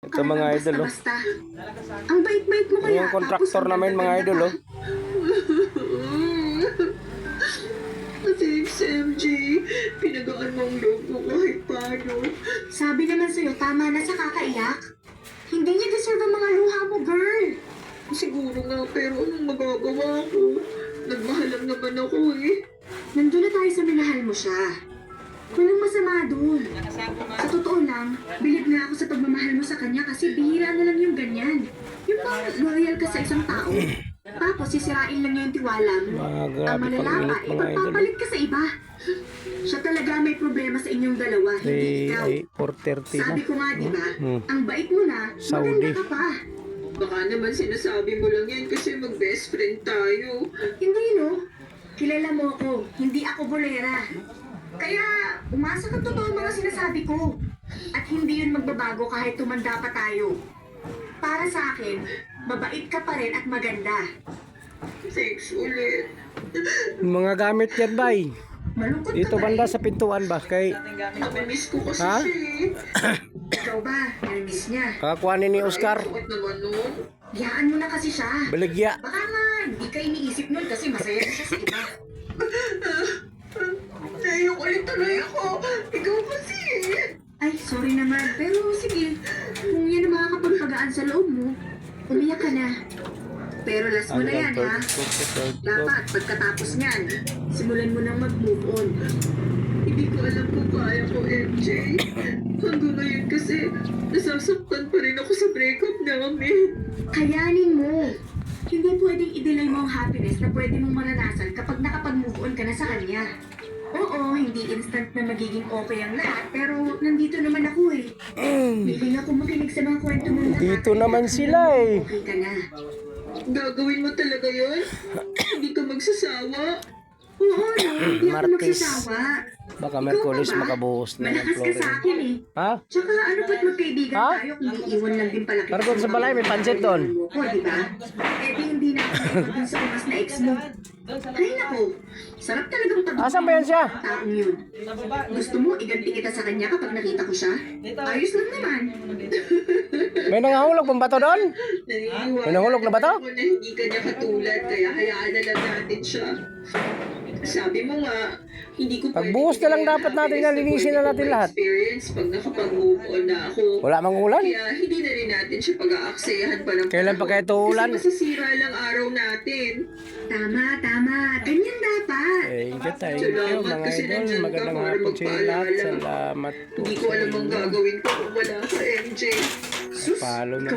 Ito mga idol, oh. Basta. Ang bait-bait mo kaya. Yung kontraktor namin mga idol, oh. Kasi XMJ, pinagaan mo ang loob mo kahit paano. Sabi naman sa'yo, tama na sa kakaiyak. Hindi niya deserve ang mga luha mo, girl. Siguro nga, pero anong magagawa ko? Nagmahal lang naman ako eh. Nandun na tayo sa minahal mo siya. Walang masama doon. Sa totoo lang, bilib na ako sa pagmamahal mo sa kanya kasi bihira na lang yung ganyan. Yung parang loyal ka sa isang tao. Tapos sisirain lang niya yung tiwala mo. Ang malala, ipagpapalit ka sa iba. Siya talaga may problema sa inyong dalawa, hindi ikaw. 4:30 na. Sabi ko nga, di ba? Ang bait mo na, maganda ka pa. Baka naman sinasabi mo lang yan kasi mag-best friend tayo. Hindi, no? Kilala mo ako, hindi ako bolera. Kaya umasa ka totoo mga sinasabi ko. At hindi yun magbabago kahit tumanda pa tayo. Para sa akin, mabait ka pa rin at maganda. Thanks ulit. Mga gamit yan, bay. Malungkot Dito ka ba banda sa pintuan ba? Kay... Namimiss ko kasi Ha? siya eh. Ikaw ba? Namimiss niya? Kakakuhanin ni Oscar. Ay, suot naman nun. Hayaan mo na kasi siya. Baligya. Baka nga, hindi ka iniisip nun kasi masaya na siya sa iba. Naiyak ulit tuloy ako. Ikaw kasi. Ay, sorry naman. Pero sige, kung yan ang makakapagpagaan sa loob mo, umiyak ka na. Pero last mo na yan, ha? Dapat, pagkatapos niyan, simulan mo nang mag-move on. Hindi ko alam kung kaya ko, MJ. Hanggang ngayon kasi, nasasaktan pa rin ako sa breakup namin. Kayanin mo. Hindi pwedeng i-delay mo ang happiness na pwede mong maranasan kapag nakapag-move on ka na sa kanya. Oo, hindi instant na magiging okay ang lahat, pero nandito naman ako eh. Hindi na ako makinig sa mga kwento mo. Dito naman sila eh. Okay ka na. Gagawin mo talaga yun? Hindi ka magsasawa? Oo, no, hindi ako Martes. magsasawa. Baka Ikaw Merkulis pa ba? makabuhos na ng Malakas ka sa flooring. akin eh. Ha? Tsaka ano ba't magkaibigan Ha? tayo kung iiwan lang din pala kita. Pero doon sa balay, may pancit doon. O, diba? Eh di hindi na ako dun sa umas na ex mo. Ay nako, sarap talagang pag- Asan ba yan siya? Taong yun. Gusto mo iganti kita sa kanya kapag nakita ko siya? Ayos lang naman. May nangahulog pang bato doon? May nahulog na ba to? Na hindi ka niya katulad, kaya hayaan na lang natin siya. Sabi mo nga, hindi ko Pagbuhos na lang dapat natin na linisin na natin lahat. Experience pag nakapag-move on na ako. Wala mang ulan. Kaya hindi na rin natin siya pag-aaksayahan pa ng Kailan pa kaya ito ulan? Kasi masasira lang araw natin. Tama, tama. Ganyan dapat. Thank you, thank you Salamat mga kasi idol. nandyan ka Magandang para hapon sa inyo lahat. magpaalala. Salamat po Hindi ko sa alam ang inyo. gagawin ko kung wala ka, MJ. Sus, Follow na.